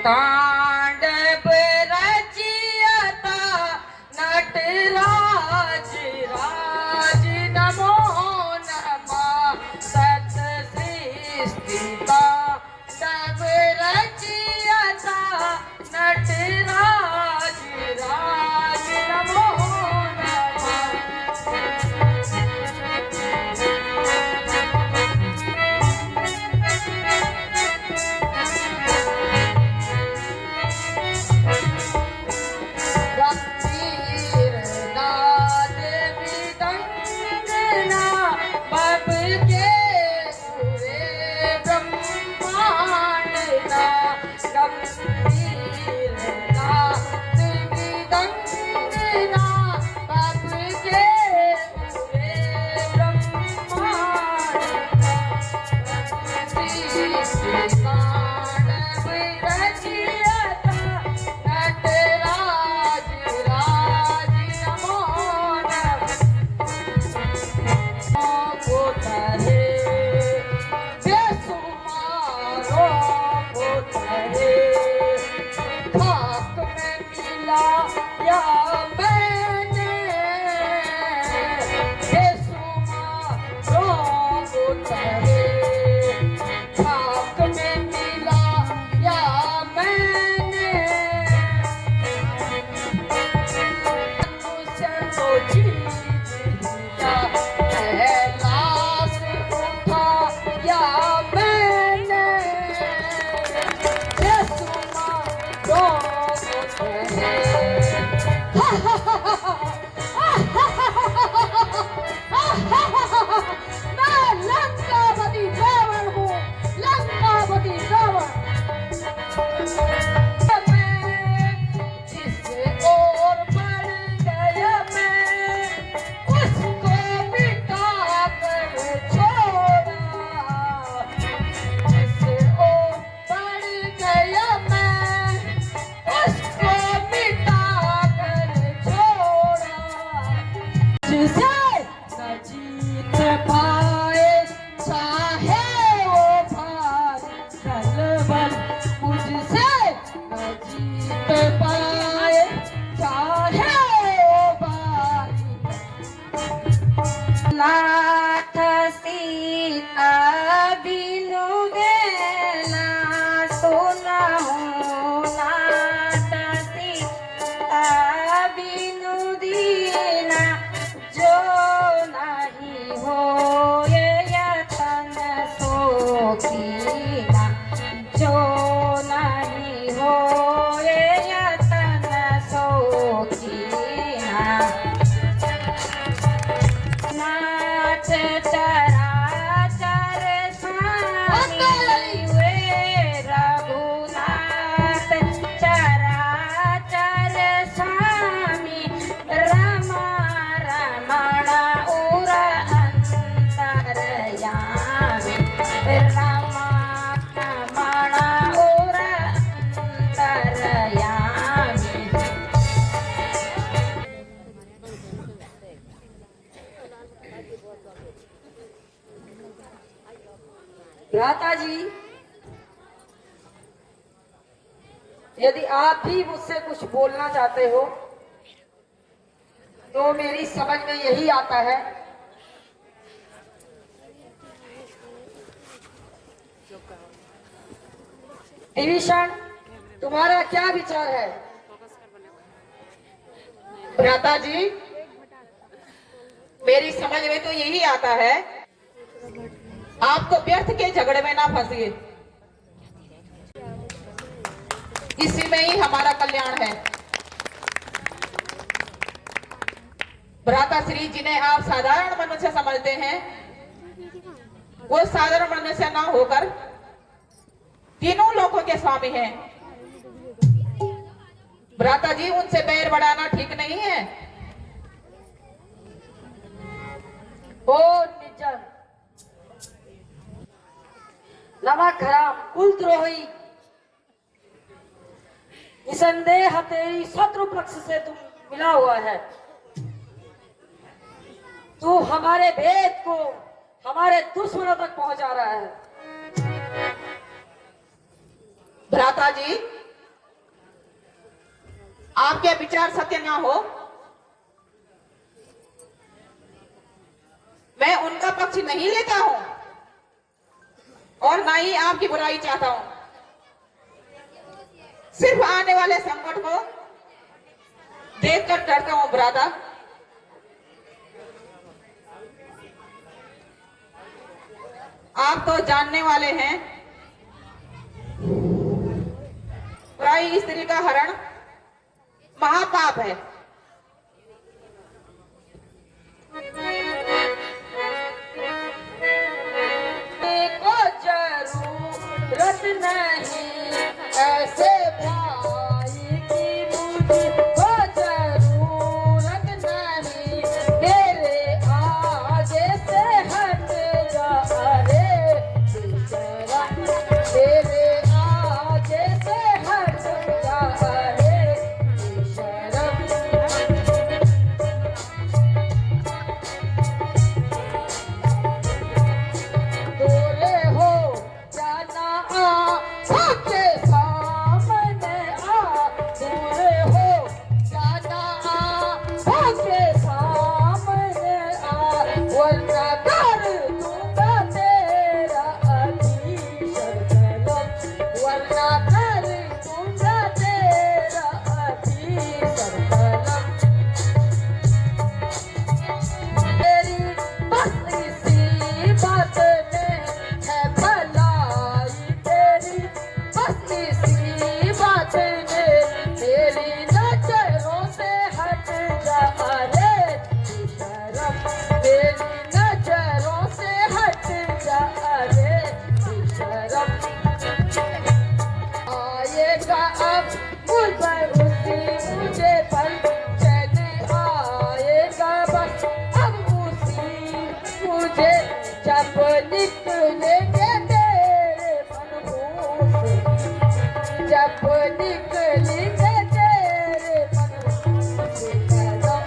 तांडव रचियता नटराज राज नमो नमः सत सृष्टि तांडव रचियता नटराज राज नमो नाथ सीता बिनु देना सोना हो नाथ सीता बिनु दीना जो नहीं हो ये यतन सोखीना जो नहीं हो ये यतन सोखीना चराचर स्वामी वे रघुनाथ चराचर स्वामी रमा रमण उर अंतरयामी रमा रमण उर अंतरयामी। भ्राता जी, यदि आप भी मुझसे कुछ बोलना चाहते हो तो मेरी समझ में यही आता है विभीषण, तुम्हारा क्या विचार है? भ्राता जी, मेरी समझ में तो यही आता है आप तो व्यर्थ के झगड़े में ना फंसिए, इसी में ही हमारा कल्याण है। भ्राता श्री जिन्हें आप साधारण मनुष्य समझते हैं वो साधारण मनुष्य ना होकर तीनों लोकों के स्वामी हैं। भ्राता जी, उनसे बैर बढ़ाना ठीक नहीं है। ओ निजन नमक हराम कुलद्रोही निसंदेह तेरी शत्रु पक्ष से तू मिला हुआ है। तू हमारे भेद को हमारे दुश्मनों तक पहुंचा रहा है। भ्राता जी, आपके विचार सत्य ना हो, मैं उनका पक्ष नहीं लेता हूं और ना ही आपकी बुराई चाहता हूं। सिर्फ आने वाले संकट को देखकर डरता हूं भ्राता। आप तो जानने वाले हैं, पराई स्त्री का हरण महापाप है। को जरूरत नहीं ऐसे भाई की, मुझको जरूरत नहीं, मेरे आगे से हट जा रे बेचारा, मेरे आगे से हट जा रे बेचारा। दूरे हो जाना आँखों के सामने आ, दूरे हो जाना आँखों के सामने आ, वरना कर दूंगा तेरा अधीशर कलम, वरना कर दूंगा तेरा अधीशर कलम। तेरी बस इसी बात में है भलाई, तेरी बस इसी बात में, तेरी नजरों से हट जा रे बेशरम, तेरी नजरों से हट जा रे बेशरम। आएगा अब मुझे उसी मुझे पर चैन आएगा बस अब उसी मुझे, जब निकलेंगे तेरे मनहूस, जब निकलेंगे तेरे मनहूस कदम।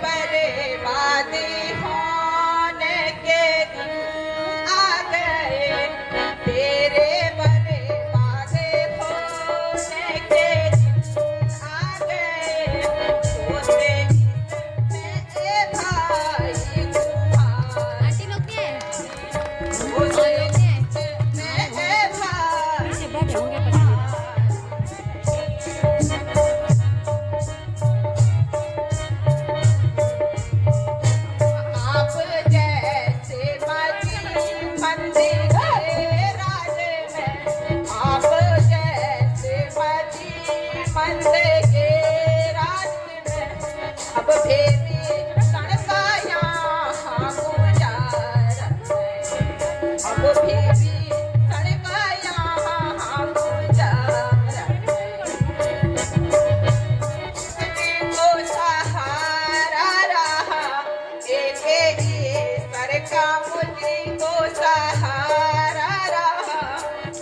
बर्बादी होने के दिन आ गए, तेरे बर्बादी होने के दिन आ गए, सोचे मैं भाई तुम्हारा, आंटी लोग क्या है? सोचे लोग क्या है? मैं भाई ऐसे बैठे होंगे पता आप जैसे मजी मंदिर के राज में, आप जैसे मजी मंदिर के राज में, अब भेदी सड़का यहाँ गुजारत है, अब भेदी सड़का यहाँ गुजारत है। को सहारा रहा एक ईश्वर का, मुझे को सहारा रहा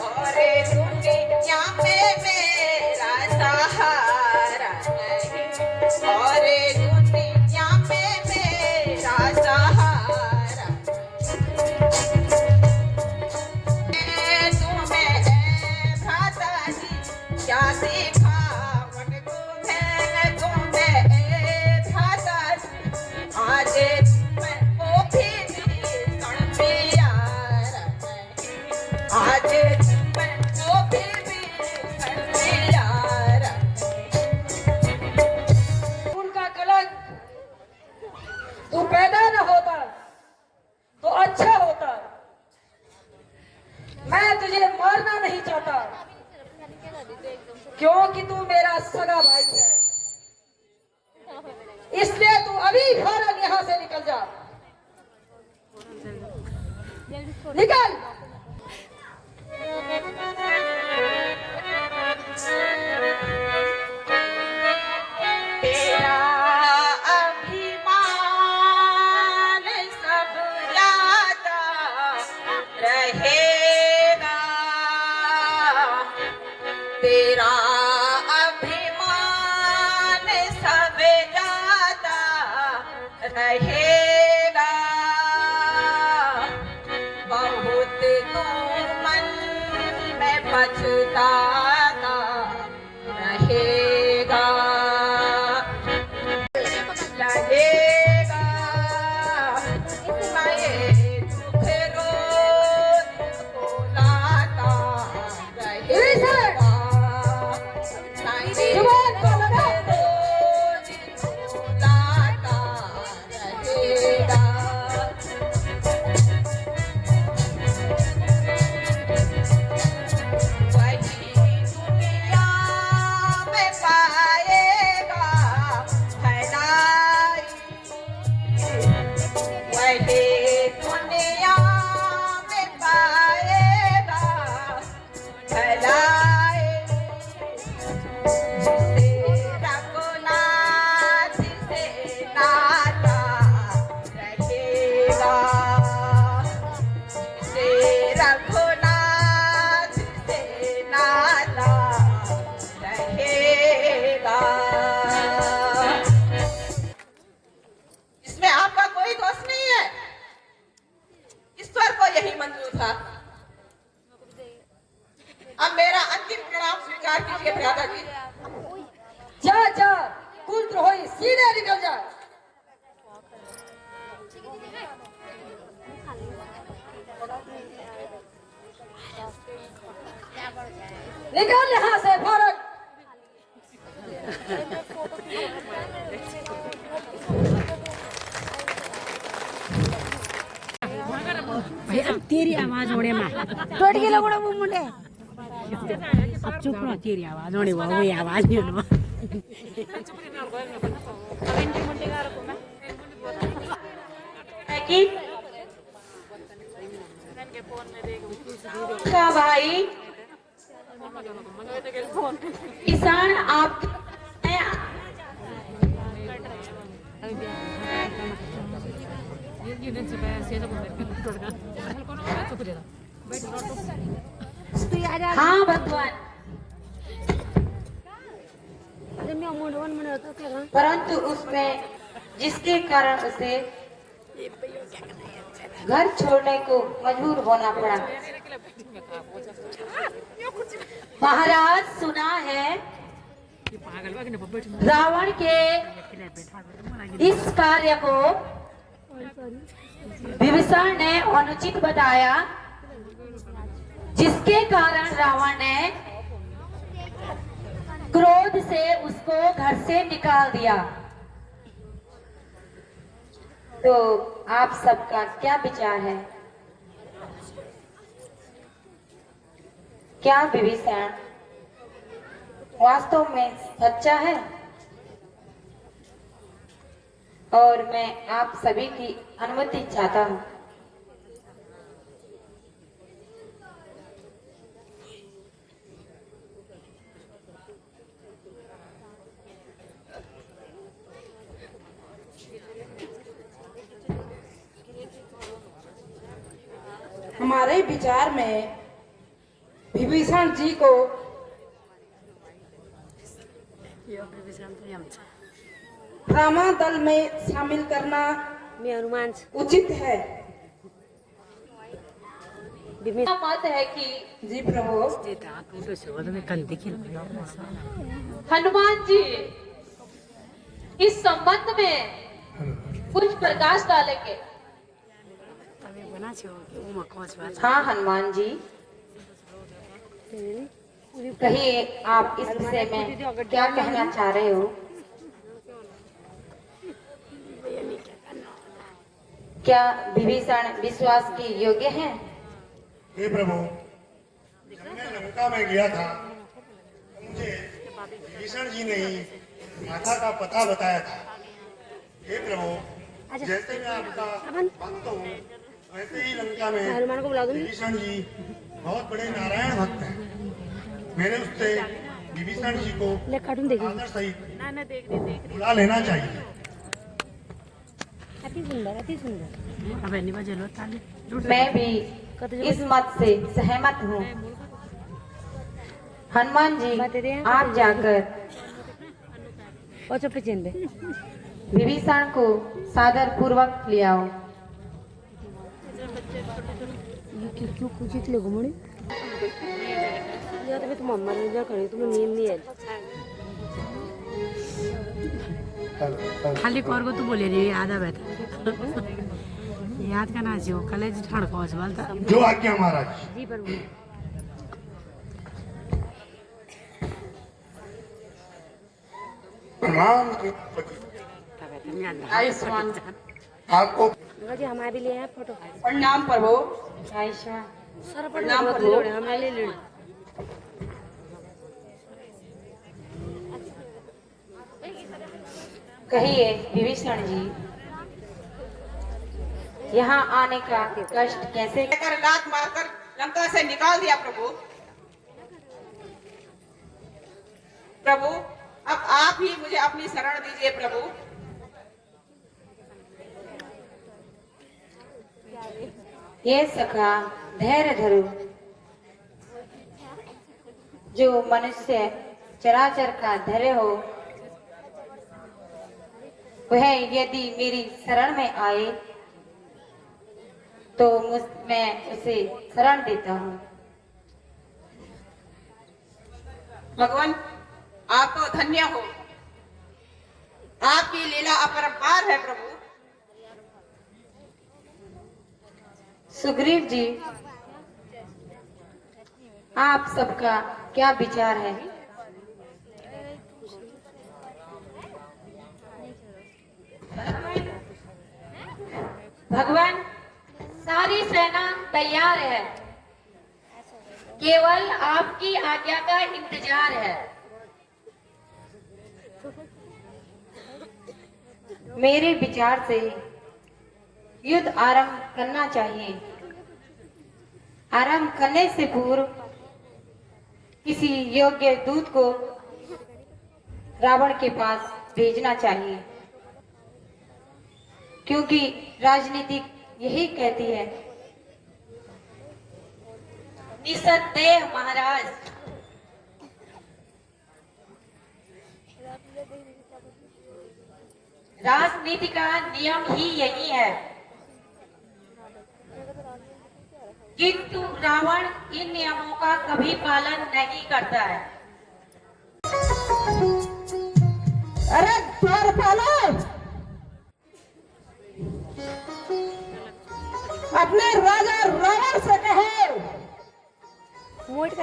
और दुनिया में मेरा सहारा नहीं, और दुनिया में मेरा सहारा नहीं। तुम्हें भ्राता जी क्या सिखावट तुम्हें, तुम्हें भ्राता जी आज तुमको भी भीषण प्यार नहीं, आज तुमको भी भीषण प्यार नहीं। उनका कलंक तू पैदा न होता तो अच्छा होता। मैं तुझे मारना नहीं चाहता क्योंकि तू मेरा सगा भाई है, इसलिए तू अभी फौरन यहाँ से निकल जा, निकल। तेरा अभिमान सब जाता रहेगा, तो मन में पछताता रहेगा, लगेगा मैं ये दुख रोज को लाता रहेगा, मैं ये दुख रोज को लाता रहेगा। वही दुनिया में पाएगा भलाई, वही दुनिया में पाएगा भलाई, तेरा गुनाह से नाता रहेगा, तेरा गुनाह से नाता रहेगा। इसमें आपका कोई दोष नहीं है, ईश्वर को यही मंजूर था। अब मेरा अंतिम प्रणाम स्वीकार कीजिए भ्राता जी। जा जा कुलद्रोही, सीधे निकल जा। निकल यहाँ से फारक। भाई अब तेरी आवाज होने में टूट गया लोगों मुंह मुंडे। अब चुप रहो, तेरी आवाज होने वो वही आवाज नहीं होना। क्या भाई किसान आप हाँ भगवान, परंतु उसमें जिसके कारण उसे घर छोड़ने को मजबूर होना पड़ा। महाराज सुना है रावण के इस कार्य को विभीषण ने अनुचित बताया, जिसके कारण रावण ने क्रोध से उसको घर से निकाल दिया। तो आप सबका क्या विचार है? क्या विभीषण वास्तव में सच्चा है? और मैं आप सभी की अनुमति चाहता हूँ। हमारे विचार में विभीषण जी को रामा दल में शामिल करना उचित है। मत है कि जी प्रभु। हनुमान जी इस संबंध में कुछ प्रकाश डालेंगे। हाँ हनुमान जी, कहिए आप इस विषय में क्या कहना चाह रहे हो? क्या विभीषण विश्वास के योग्य हैं? हे प्रभु, जब मैं लंका में गया था मुझे विभीषण जी ने ही माता का पता बताया था। हे प्रभु, जैसे मैं आपका भक्त हूँ वैसे ही लंका में विभीषण जी बहुत बड़े नारायण भक्त हैं। मैंने उससे विभीषण जी को आदर सहित बुला लेना चाहिए। अति सुंदर। मैं भी इस मत से सहमत हूँ। हनुमान जी आप जाकर विभीषण को सादर पूर्वक ले आओ। तू कुछ इतले घुमणी या तर तू मम्मा ने जा करे तुम नींद नहीं है खाली कर को तू बोले रे आधा बैठा याद करना चाहिए कलेज ठाड़ कोच बोलता जो आज्ञा महाराज। जी प्रभु प्रणाम। आयुष्मान आपको जी हमारे लिए है फोटो प्रणाम प्रभु। आयुष्मान सर प्रणाम प्रभु। हमारे लिए कहिए विभीषण जी, यहाँ आने का कष्ट कैसे? लेकर लात मारकर लंका से निकाल दिया प्रभु। प्रभु अब आप ही मुझे अपनी शरण दीजिए प्रभु। ये सखा धैर्य धरो। जो मनुष्य चराचर का धैर्य हो, वह यदि मेरी शरण में आए तो मैं उसे शरण देता हूँ। भगवान आप तो धन्य हो, आपकी लीला अपरंपार है प्रभु। सुग्रीव जी, आप सबका क्या विचार है? भगवान, सारी सेना तैयार है, केवल आपकी आज्ञा का इंतजार है। मेरे विचार से युद्ध आरंभ करना चाहिए। आरंभ करने से पूर्व किसी योग्य दूत को रावण के पास भेजना चाहिए, क्योंकि राजनीति यही कहती है। निसंदेह महाराज, राजनीति का नियम ही यही है, किंतु रावण इन नियमों का कभी पालन नहीं करता है। अरे द्वारपालों, अपने राजा रावण से कहो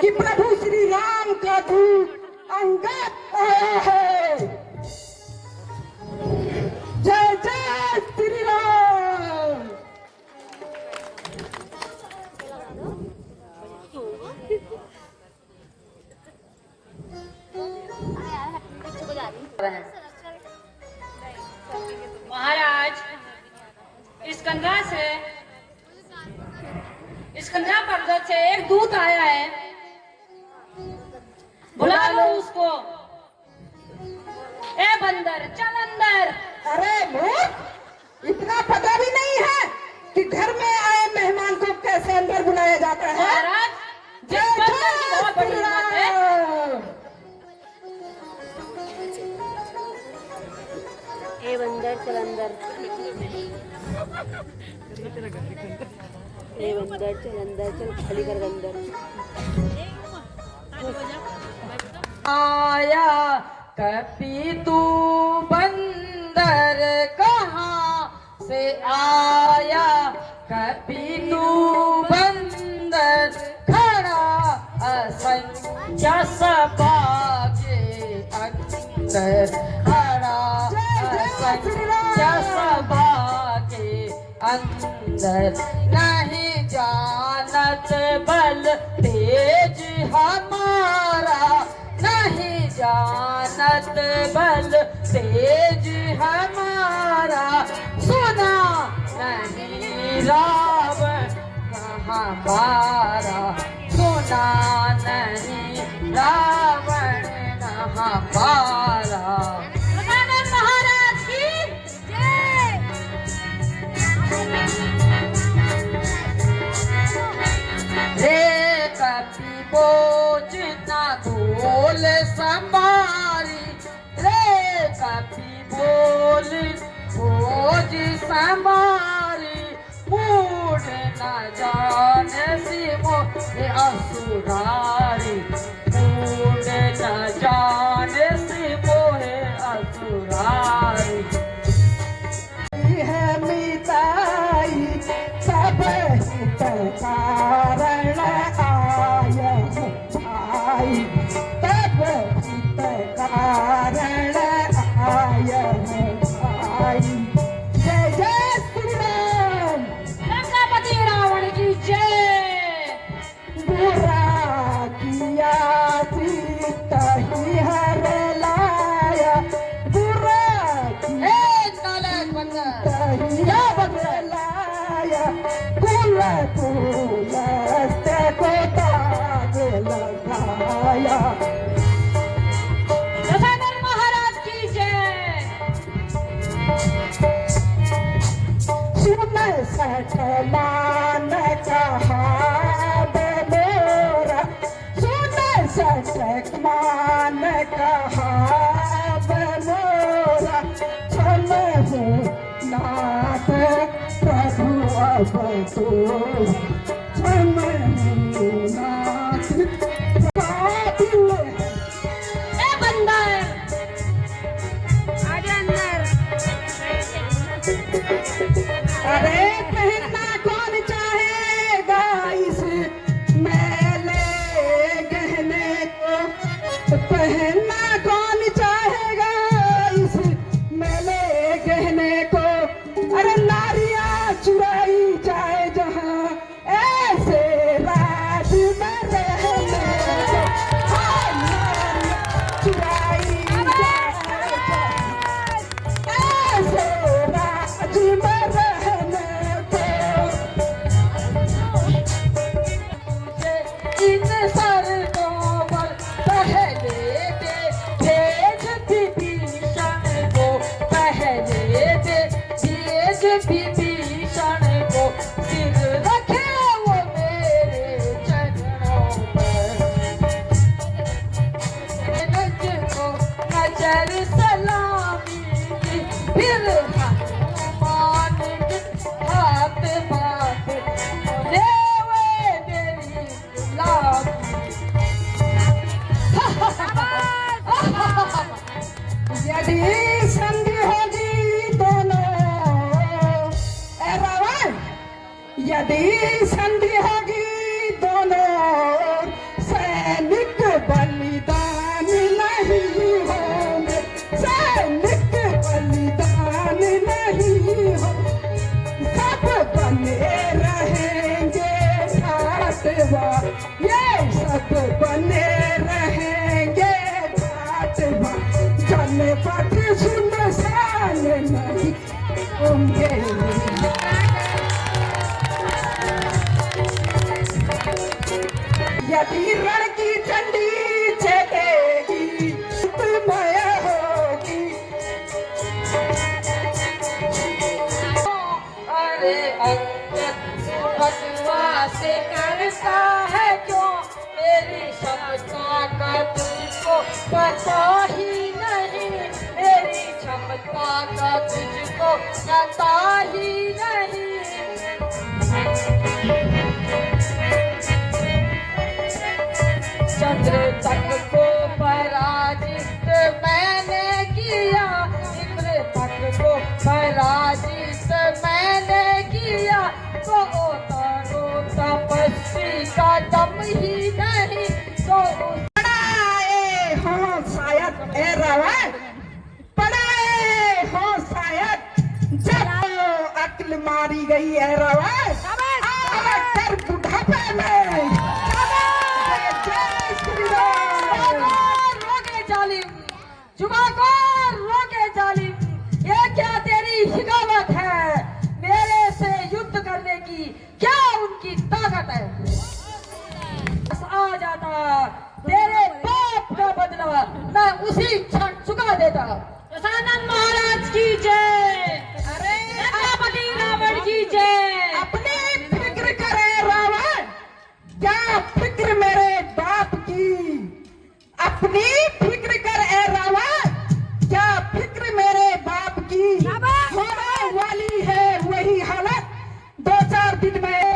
कि प्रभु श्री राम का दूत अंगद आया है। जय जय श्री राम। महाराज स्कंदा पर्वत से एक दूत आया है, बुला लो उसको। ए बंदर, चल अंदर। अरे मूर्ख, इतना पता भी नहीं है कि घर में आए मेहमान को कैसे अंदर बुलाया जाता है? महाराज, जिस बंदर की बहुत बड़ी हिम्मत है। ए बंदर, चल अंदर। ए बंदर, चल अंदर, चल खाली कर अंदर। आया कपी तू बंदर कहाँ से आया? कपी तू बंदर खड़ा असंख्य सभा के अंदर, खड़ा असंख्य सभा के अंदर। नहीं जानत बल तेज हमारा, नहीं जानत बल तेज हमारा। सुना नहीं रावण हमारा, सुना नहीं रावण हमारा। महाराज की जय। रे कपि बोझ ना बोल संभारी, रे कपि बोझ संभारी। मूड न जाने सी मोहे असुरारी, मूड न जाने सी मोहे असुरारी। है मिताई सब हित कारण आय भाई, तब हित कारण आय भाई। जय जय श्री राम। लंकापति रावण की जय। बुरा किया सीता ही हर लाया, बुरा किया तहिया बदलाया, कुल कुलस्ते को दाग लगाया। दशानन महाराज की जय। सुन सठ मान कहा मोरा, सुन सठ मान कहा मोरा, छम हो नाथ प्रभु अब तो, छम हो नाथ प्रभु। ए बंदर आजा अंदर। अरे पहनना कौन चाहेगा इस मैले गहने को, पहनना कौन चाहेगा इस मैले गहने को। अरे नारियां चुराई जाए जहां ऐसे राज में रहने को, हाँ, नारियां चुराई जाए जहां ऐसे राज में रहने को। इन सरगों पर पहले दे भेज विभीषण को, पहले दे भेज विभीषण को, सिर रखे वो मेरे चरणों पर। को नजर सलामी की, फिर हनुमान के हाथ बात ले वे मेरी गुलाबी। यदि संधि होगी दोनों ए रावण, यदि संधि होगी दोनों, सैनिक बलिदान नहीं होंगे, सैनिक बलिदान नहीं हो, सब बने रहेंगे घाटवा, ये सब बने रहेंगे घाटवा, जनपद सुनसान नहीं होंगे। यदि रण की चंडी चलेगी मय होगी। अरे अंगद भगवा से करता है क्यों, मेरी क्षमता का तुझको पता ही नहीं, मेरी क्षमता का तुझको पता ही नहीं। चंद्र तक को पराजित मैंने किया, इंद्र तक को पराजित मैंने किया, तो तारो तपस्वी का दम ही नहीं, तो पढ़ाए हो शायद ए रावण, पढ़ाए हो शायद, जब अक्ल मारी गई है रावण, कर बुढ़ापे में। जय श्री राम। रोके जालिम, जुबाको रोके जालिम, ये क्या तेरी हिकावत है, मेरे से युद्ध करने की क्या उनकी ताकत है। बस आ जाता, तेरे बाप का बदला मैं उसी क्षण चुका देता। दशानन महाराज की जय। अरे लंकापति रावण की जय। अपनी फिक्र करे रावण, क्या फिक्र मेरे बाप की, अपनी फिक्र कर ए रावण, क्या फिक्र मेरे बाप की। होने वाली है वही हालत, 2-4 दिन में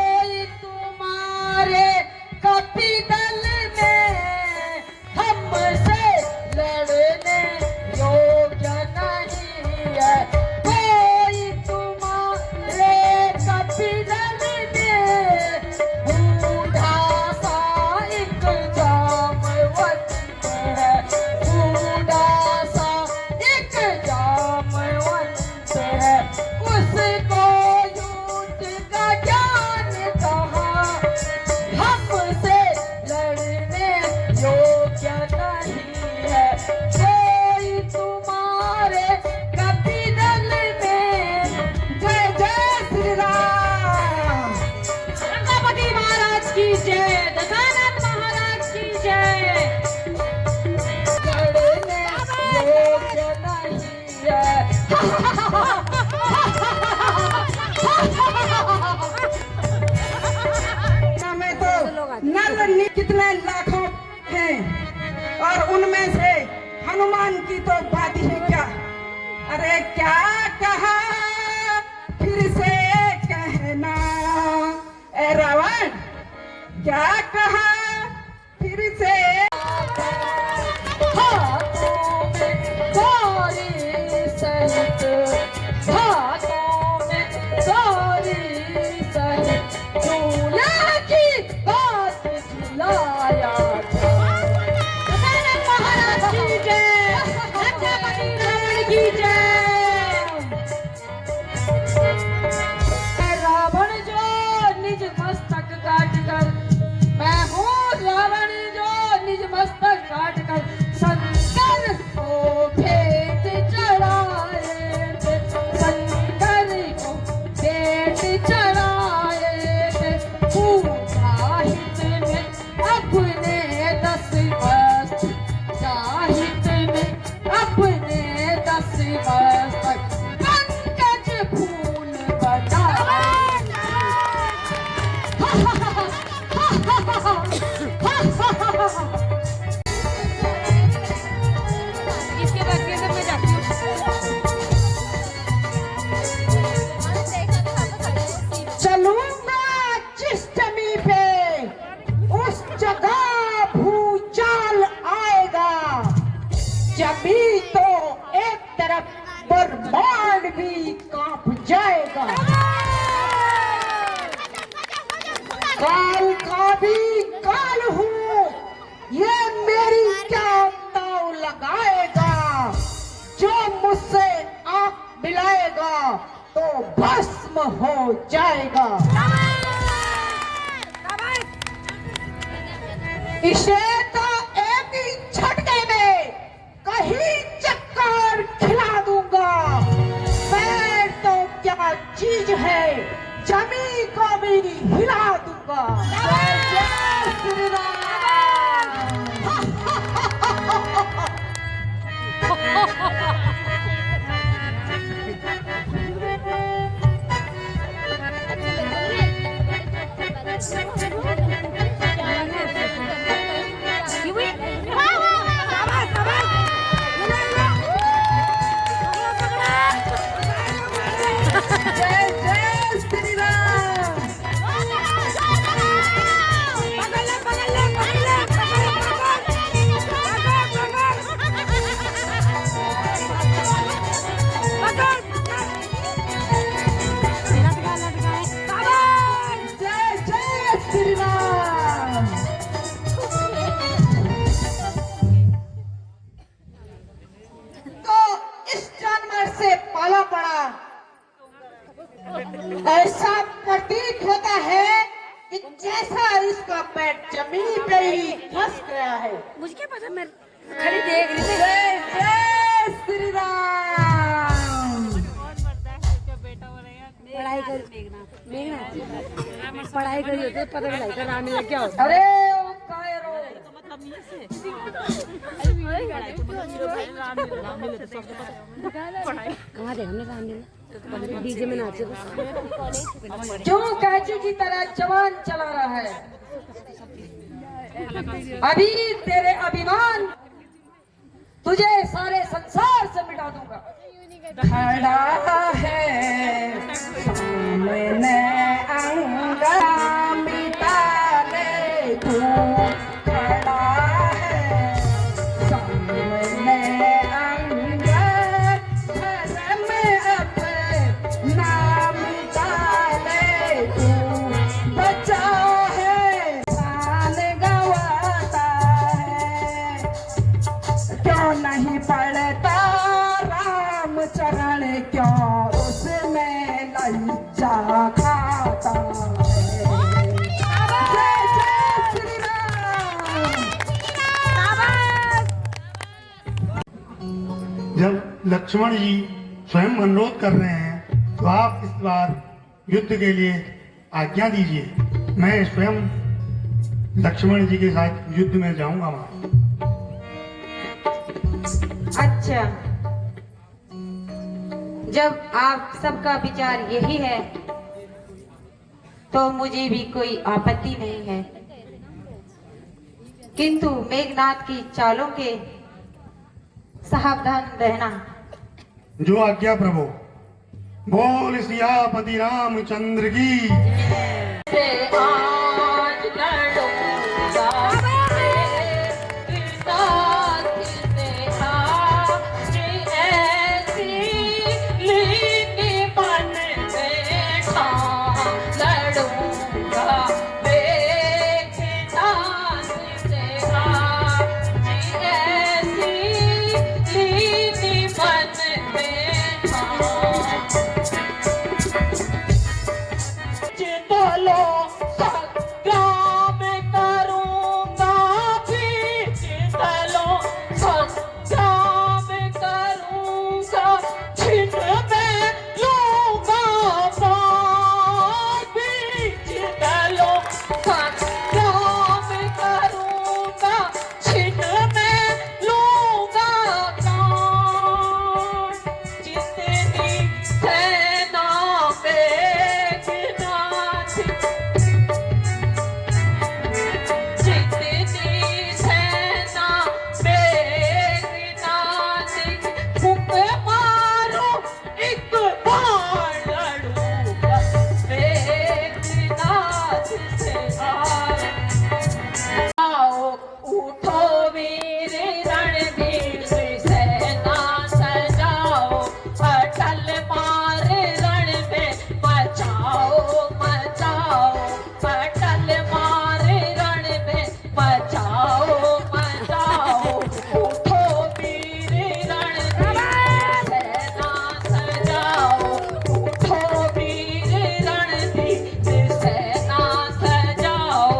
कितने लाखों हैं और उनमें से हनुमान की तो बात ही क्या। अरे क्या कहा फिर से कहना ए रावण, क्या कहा फिर से। हाथों में सारी सहित, हाथों में सारी सहित, झूले की बात झुलाया था। महाराज की जय, छत्रपति रावण की जय। रावण जो निज मस्तक काट कर, मैं हूँ रावण जो निज मस्तक काट कर शंकर को भेंट चढ़ाए थे, शंकर को भेंट चढ़ाए थे। पूजा हित में अपने 10 वस्त्र, जाहित में अपने 10 वस्त्र, पंकज फूल बनाए। इसके बाद के मैं जाती हूँ। चलूंगा जिस जमी पे उस जगह भूचाल आएगा, जमी तो एक तरफ ब्रह्मांड भी कांप जाएगा। काल का भी काल हूँ, ये मेरी क्या दाव लगाएगा। जो मुझसे आंख मिलाएगा तो भस्म हो जाएगा। इसे तो एक ही झटके में कहीं चक्कर खिला दूंगा। पैर तो क्या चीज है, जमी को भी हिला दूंगा। जय श्री राम। जय जय श्री राम। जय जय श्री राम। तो इस जानवर से पाला पड़ा, ऐसा प्रतीत होता है कि जैसा इसका पैर जमीन पे ही फंस गया है। मुझे क्या पता, मैं खड़ी देख रही थी। जय जय श्री राम। पढ़ाई कर मेघना, पढ़ाई करी होती है, पता नहीं लगता राम लग क्या होता। अरे ओ कायरो, कहाँ थे हमने राम डीजे में नाचे जो कैची की तरह जवान चला रहा है, अभी तेरे अभिमान तुझे सारे संसार से मिटा दूंगा। खड़ा है सामने अंगा मिटा ले तू, खड़ा है सामने अंगा, घर में अपना मिटा ले तू, बचा है प्राण गंवाता है। क्यों नहीं पढ़ता राम चरण, क्यों उसमें लज्जा खाता है। जय जय श्री राम। जब लक्ष्मण जी स्वयं अनुरोध कर रहे हैं तो आप इस बार युद्ध के लिए आज्ञा दीजिए। मैं स्वयं लक्ष्मण जी के साथ युद्ध में जाऊंगा वहां। अच्छा, जब आप सबका विचार यही है तो मुझे भी कोई आपत्ति नहीं है। किंतु मेघनाथ की चालों के सावधान रहना। जो आज्ञा प्रभु। बोल सियापति रामचंद्र की। से आज लड़ूंगा तेरे साथ से आज ऐसी लीनी बन बैठा लड़ूंगा मेघनाथ से आज ऐसी लीनी बन बैठा। चलो संग्राम करूंगा भी चलो संग्राम करूंगा छिन में लूंगा भी चलो संग्राम करूंगा छिन में लूंगा जितनी सेना मेघनाथ जितनी सेना मेघनाथ फूंक मारो एक बाण लड़ूंगा मेघनाथ से आओ उठो वीर रणधीर सेना सजाओ अटल मारे रण में मचाओ मचाओ अटल मारे रण में मचाओ मचाओ उठो वीर रणधीर सेना सजाओ उठो वीर रणधीर सेना सजाओ।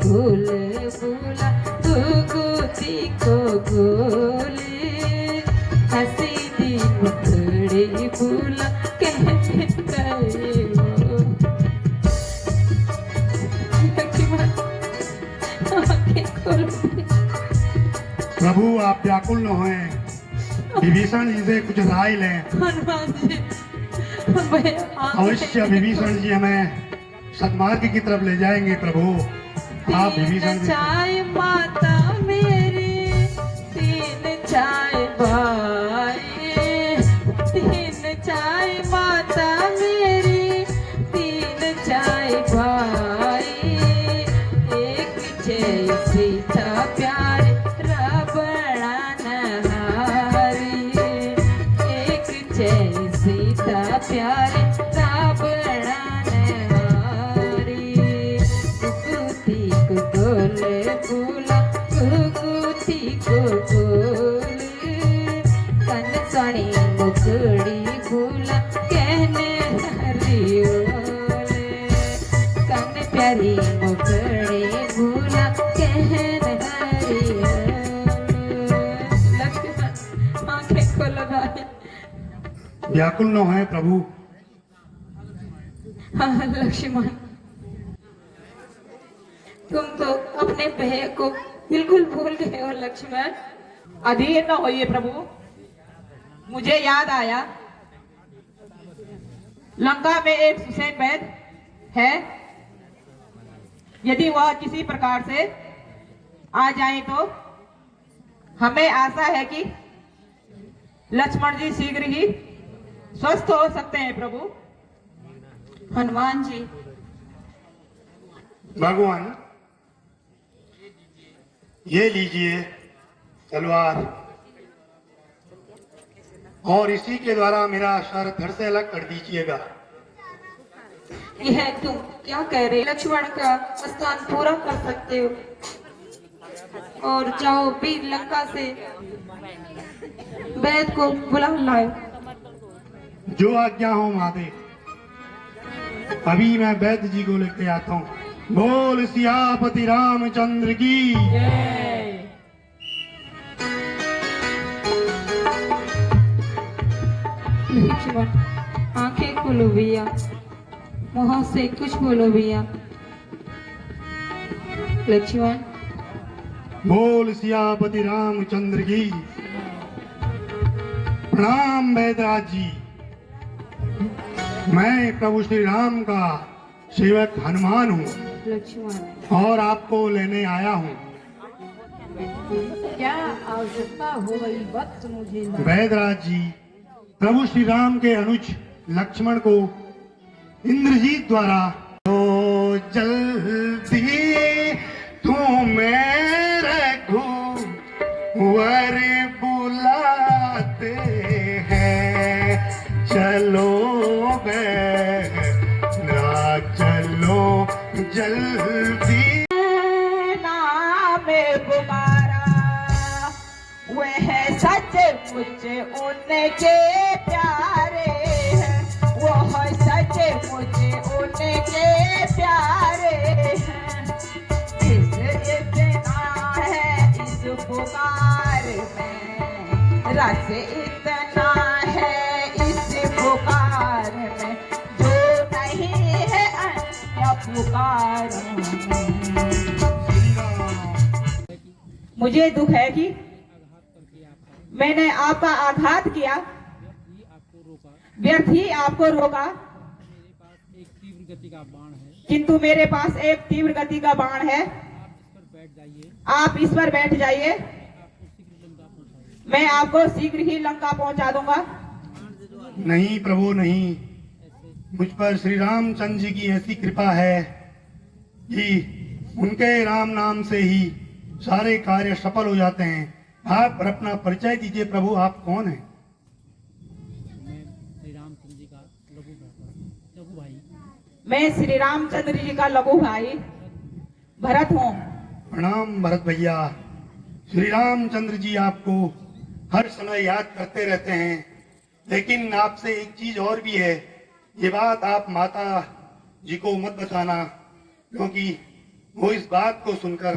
भूल भूला तू गोती को गोले हंसी दी मुखड़ी भूला कहते गए वो। आंखें खोलो। प्रभु आप व्याकुल न होए। विभीषण जी से कुछ राय लें। हनुमान जी अवश्य विभीषण जी हमें सन्मार्ग की तरफ ले जाएंगे प्रभु। आप विभीषण जी चाय माता मेरी तीन चाय भाई तीन चाय माता मेरी तीन चाय भाई एक जय सीता प्यारे रावणा नहारी एक जय सीता प्यारे रावणा नहारी कुकुती को गोले बोला कुकुती को गोले कन सणी मुकड़ी बोला कहने हरी ओले कन प्यारी मुकड़ी बोला कहने हरी ओले। लक्ष्मण आंखें खोलो भाई। व्याकुल न होए प्रभु। हाँ लक्ष्मण तुम तो अपने भय को बिल्कुल भूल गए हो लक्ष्मण। अधीर न होइए प्रभु। मुझे याद आया लंका में एक सुसैन वैद्य है। यदि वह किसी प्रकार से आ जाए तो हमें आशा है कि लक्ष्मण जी शीघ्र ही स्वस्थ हो सकते हैं प्रभु। हनुमान जी भगवान ये लीजिए तलवार और इसी के द्वारा मेरा सर धड़ से अलग कर दीजिएगा। यह तुम क्या कह रहे लक्ष्मण का स्थान पूरा कर सकते हो और जाओ वीर लंका से वैद्य को बुला लाओ। जो आज्ञा हो महादेव। अभी मैं वैद्य जी को लेके आता हूँ। बोल सियापति रामचंद्र की। लक्ष्मण आंखें खोलो भैया मुंह से कुछ बोलो भैया। लक्ष्मण बोल सियापति रामचंद्र की। प्रणाम वैदराज जी। मैं प्रभु श्री राम का सेवक हनुमान हूँ लक्ष्मण और आपको लेने आया हूँ। क्या आवश्यकता हो गई वक्त मुझे ना। वैदराज जी, प्रभु श्री राम के अनुज लक्ष्मण को इंद्रजीत द्वारा तो जल्दी तू मेरे घूवर बुलाते हैं, चलो बेरा चलो जल्दी। नाम गुमारा वह सच मुझ उनके प्यारे हैं, वह सच मुझ उनके प्यारे हैं। इतना है इस पुकार में, रस इतना है इस पुकार में, जो नहीं है अन्य पुकार में। मुझे दुख है कि मैंने आपका आघात किया, व्यर्थ ही आपको रोका, किंतु मेरे पास एक तीव्र गति का बाण है। आप इस पर बैठ जाइए, मैं आपको शीघ्र ही लंका पहुंचा दूंगा। नहीं प्रभु नहीं, मुझ पर श्री रामचंद्र जी की ऐसी कृपा है कि उनके राम नाम से ही सारे कार्य सफल हो जाते हैं। आप अपना परिचय दीजिए प्रभु, आप कौन हैं? मैं श्री रामचंद्र जी का लघु भाई भरत हूँ। प्रणाम भरत भैया। श्री रामचंद्र जी आपको हर समय याद करते रहते हैं, लेकिन आपसे एक चीज और भी है। ये बात आप माता जी को मत बताना, क्योंकि वो इस बात को सुनकर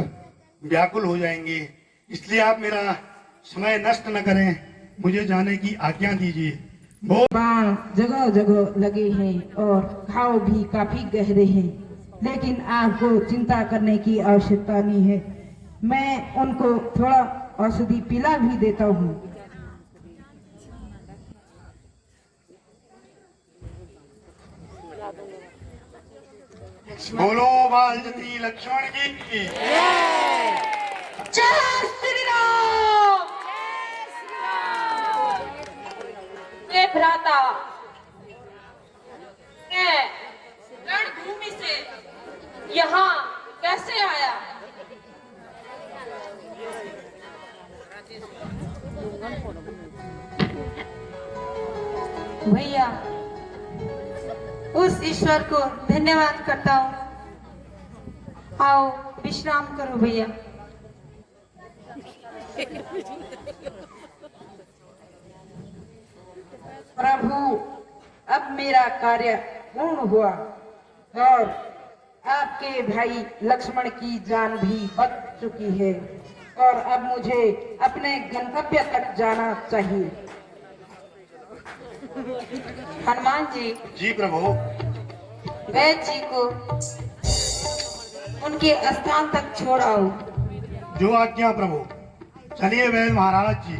व्याकुल हो जाएंगे। इसलिए आप मेरा समय नष्ट न करें, मुझे जाने की आज्ञा दीजिए। बाण जगह जगह लगे हैं और घाव भी काफी गहरे हैं, लेकिन आपको चिंता करने की आवश्यकता नहीं है। मैं उनको थोड़ा औषधि पिला भी देता हूँ। बोलो बालजती लक्ष्मण की। जय श्री राम। ए भ्राता, मैं रणभूमि से यहाँ कैसे आया? भैया, उस ईश्वर को धन्यवाद करता हूँ। आओ विश्राम करो भैया। प्रभु, अब मेरा कार्य पूर्ण हुआ और आपके भाई लक्ष्मण की जान भी बच चुकी है, और अब मुझे अपने गंतव्य तक जाना चाहिए। हनुमान जी, जी प्रभु। वैद्य जी को उनके स्थान तक छोड़ आओ। जो आज्ञा प्रभु। चलिए वैद्य महाराज जी।